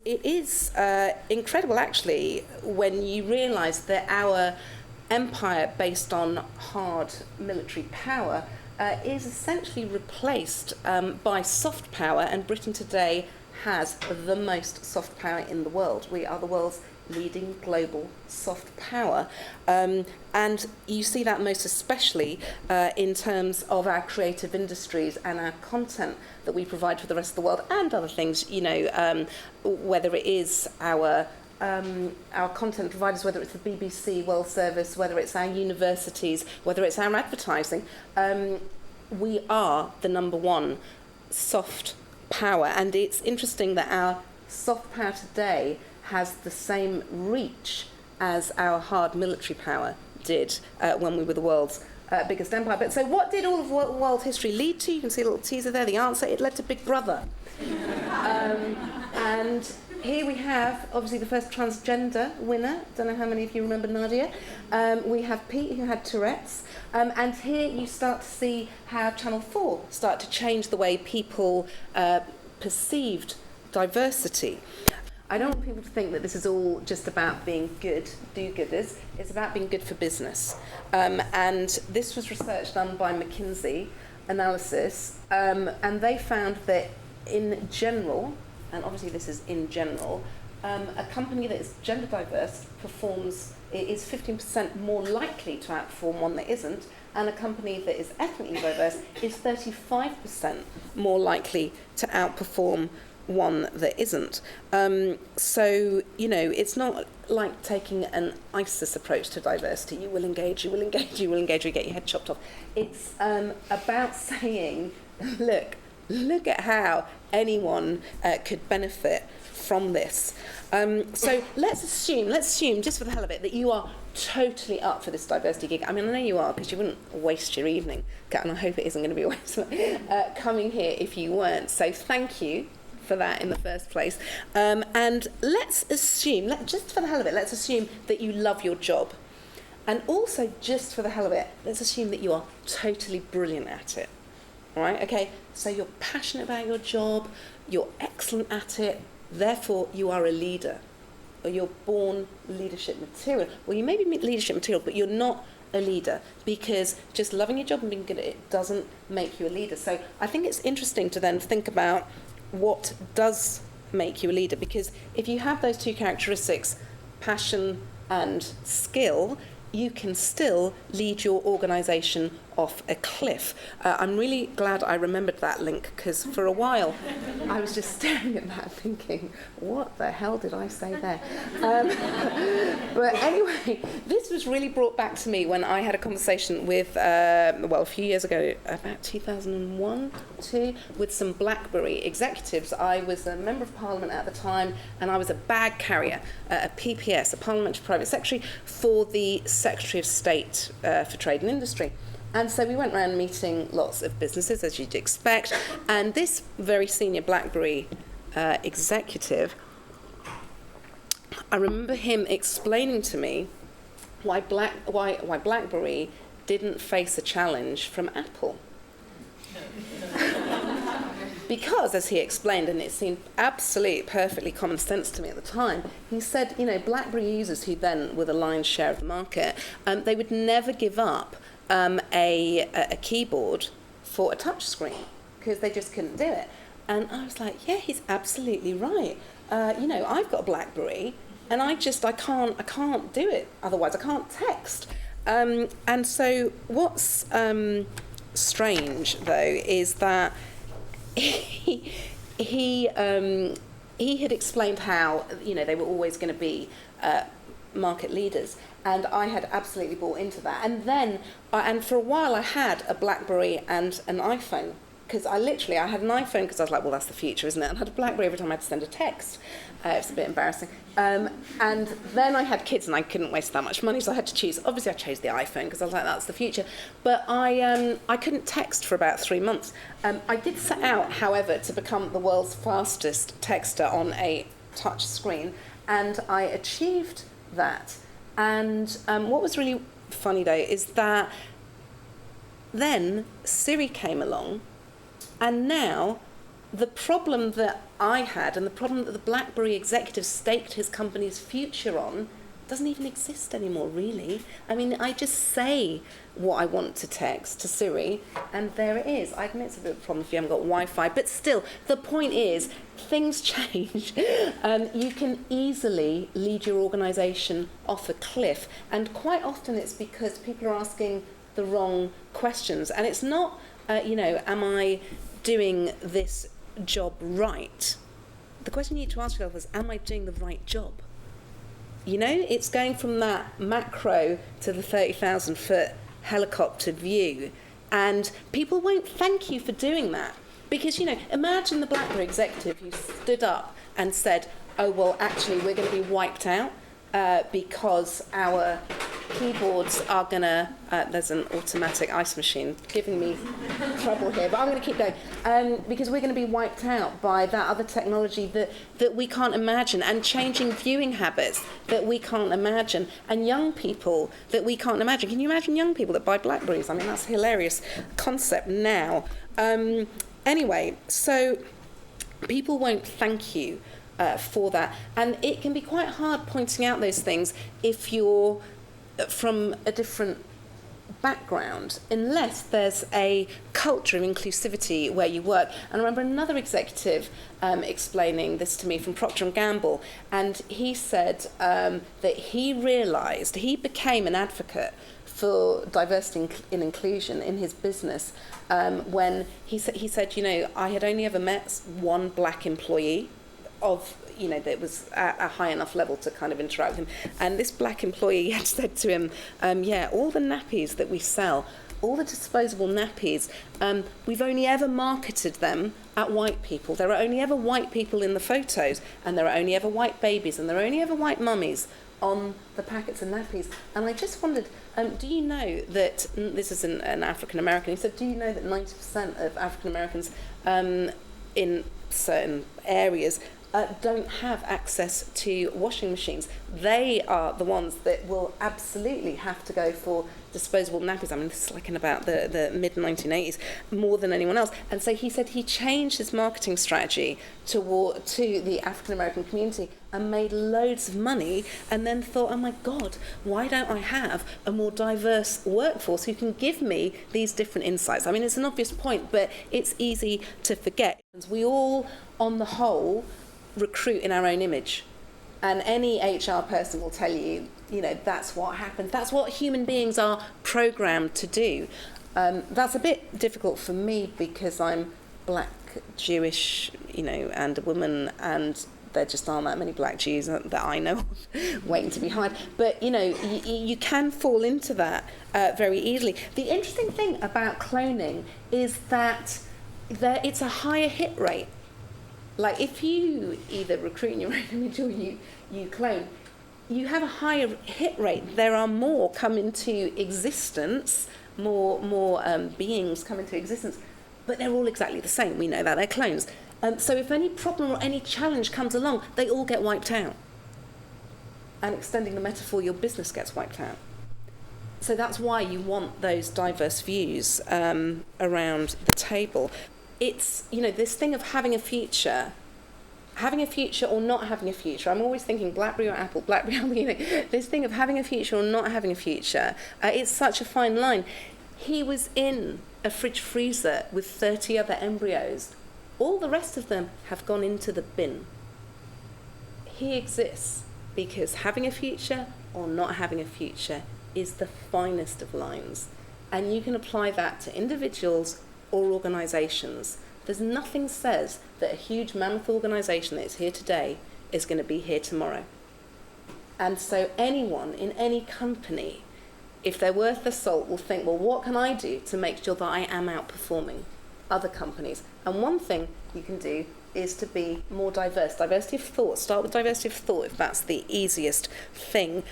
it is incredible, actually, when you realise that our empire based on hard military power is essentially replaced by soft power, and Britain today has the most soft power in the world. We are the world's leading global soft power, and you see that most especially in terms of our creative industries and our content that we provide for the rest of the world, and other things, you know, whether it is our content providers, whether it's the BBC World Service, whether it's our universities, whether it's our advertising. We are the number one soft power, and it's interesting that our soft power today has the same reach as our hard military power did when we were the world's biggest empire. But so what did all of world history lead to? You can see a little teaser there. The answer, it led to Big Brother. And here we have, obviously, the first transgender winner. Don't know how many of you remember Nadia. We have Pete, who had Tourette's. And here you start to see how Channel 4 start to change the way people perceived diversity. I don't want people to think that this is all just about being good, do-gooders. It's about being good for business. And this was research done by McKinsey Analysis, and they found that in general, and obviously this is in general, a company that is gender diverse is 15% more likely to outperform one that isn't, and a company that is ethnically diverse is 35% more likely to outperform one that isn't. So, you know, it's not like taking an ISIS approach to diversity. You will engage, you get your head chopped off. It's about saying, look at how anyone could benefit from this. So let's assume, just for the hell of it, that you are totally up for this diversity gig. I mean, I know you are, because you wouldn't waste your evening, and I hope it isn't going to be a waste coming here if you weren't. So thank you for that in the first place. And let's assume, just for the hell of it, let's assume that you love your job. And also, just for the hell of it, let's assume that you are totally brilliant at it. All right? Okay, so you're passionate about your job, you're excellent at it, therefore you are a leader, or you're born leadership material. Well, you may be leadership material, but you're not a leader, because just loving your job and being good at it doesn't make you a leader. So I think it's interesting to then think about what does make you a leader, because if you have those two characteristics, passion and skill, you can still lead your organisation off a cliff. I'm really glad I remembered that link, because for a while I was just staring at that thinking, what the hell did I say there? But anyway, this was really brought back to me when I had a conversation with, a few years ago, about 2001, 2, with some BlackBerry executives. I was a Member of Parliament at the time, and I was a bag carrier, a PPS, a Parliamentary Private Secretary, for the Secretary of State for Trade and Industry. And so we went around meeting lots of businesses, as you'd expect, and this very senior BlackBerry executive, I remember him explaining to me why BlackBerry didn't face a challenge from Apple. Because, as he explained, and it seemed absolutely perfectly common sense to me at the time, he said, you know, BlackBerry users, who then were the lion's share of the market, they would never give up a keyboard for a touch screen, because they just couldn't do it. And I was like, yeah, he's absolutely right. You know, I've got a BlackBerry, and I can't do it otherwise. I can't text. And so what's strange, though, is that he had explained how, you know, they were always going to be market leaders, and I had absolutely bought into that. And then, and for a while, I had a BlackBerry and an iPhone, because I had an iPhone because I was like, well, that's the future, isn't it? And I had a BlackBerry every time I had to send a text. It's a bit embarrassing. And then I had kids, and I couldn't waste that much money, so I had to choose. Obviously, I chose the iPhone because I was like, that's the future. But I couldn't text for about 3 months. I did set out, however, to become the world's fastest texter on a touch screen, and I achieved that. And what was really funny, though, is that then Siri came along, and now the problem that I had, and the problem that the BlackBerry executive staked his company's future on, doesn't even exist anymore, really. I mean, I just say what I want to text to Siri, and there it is. I admit it's a bit of a problem if you haven't got Wi-Fi, but still, the point is, things change. You can easily lead your organisation off a cliff, and quite often it's because people are asking the wrong questions. And it's not, am I doing this job right? The question you need to ask yourself is, am I doing the right job? It's going from that macro to the 30,000 foot helicopter view, and people won't thank you for doing that, because imagine the BlackBerry executive who stood up and said, oh well, actually we're going to be wiped out because our keyboards are going to there's an automatic ice machine giving me trouble here, but I'm going to keep going, because we're going to be wiped out by that other technology that we can't imagine, and changing viewing habits that we can't imagine, and young people that we can't imagine. Can you imagine young people that buy BlackBerries? I mean, that's a hilarious concept now. Anyway, so people won't thank you for that, and it can be quite hard pointing out those things if you're from a different background, unless there's a culture of inclusivity where you work. And I remember another executive explaining this to me from Procter & Gamble, and he said that he realised, he became an advocate for diversity and inclusion in his business when he said, I had only ever met one black employee of, that was at a high enough level to kind of interact with him. And this black employee had said to him, all the nappies that we sell, all the disposable nappies, we've only ever marketed them at white people. There are only ever white people in the photos, and there are only ever white babies, and there are only ever white mummies on the packets of nappies. And I just wondered, do you know that, this is an African American, he said, do you know that 90% of African Americans in certain areas don't have access to washing machines? They are the ones that will absolutely have to go for disposable nappies. I mean, this is like in about the mid-1980s, more than anyone else. And so he said he changed his marketing strategy to the African-American community and made loads of money, and then thought, oh my God, why don't I have a more diverse workforce who can give me these different insights? I mean, it's an obvious point, but it's easy to forget. We all, on the whole, recruit in our own image, and any HR person will tell you, that's what happens. That's what human beings are programmed to do. That's a bit difficult for me because I'm black, Jewish, and a woman, and there just aren't that many black Jews that I know of waiting to be hired. But you can fall into that very easily. The interesting thing about cloning is that it's a higher hit rate. Like, if you either recruit in your own image or you clone, you have a higher hit rate. There are more come into existence, more beings come into existence, but they're all exactly the same. We know that they're clones. So if any problem or any challenge comes along, they all get wiped out. And extending the metaphor, your business gets wiped out. So that's why you want those diverse views around the table. It's, this thing of having a future or not having a future. I'm always thinking BlackBerry or Apple, BlackBerry, Apple, this thing of having a future or not having a future, it's such a fine line. He was in a fridge freezer with 30 other embryos. All the rest of them have gone into the bin. He exists because having a future or not having a future is the finest of lines. And you can apply that to individuals or organisations. There's nothing says that a huge mammoth organisation that is here today is going to be here tomorrow. And so anyone in any company, if they're worth the salt, will think, well, what can I do to make sure that I am outperforming other companies? And one thing you can do is to be more diverse. Diversity of thought. Start with diversity of thought if that's the easiest thing.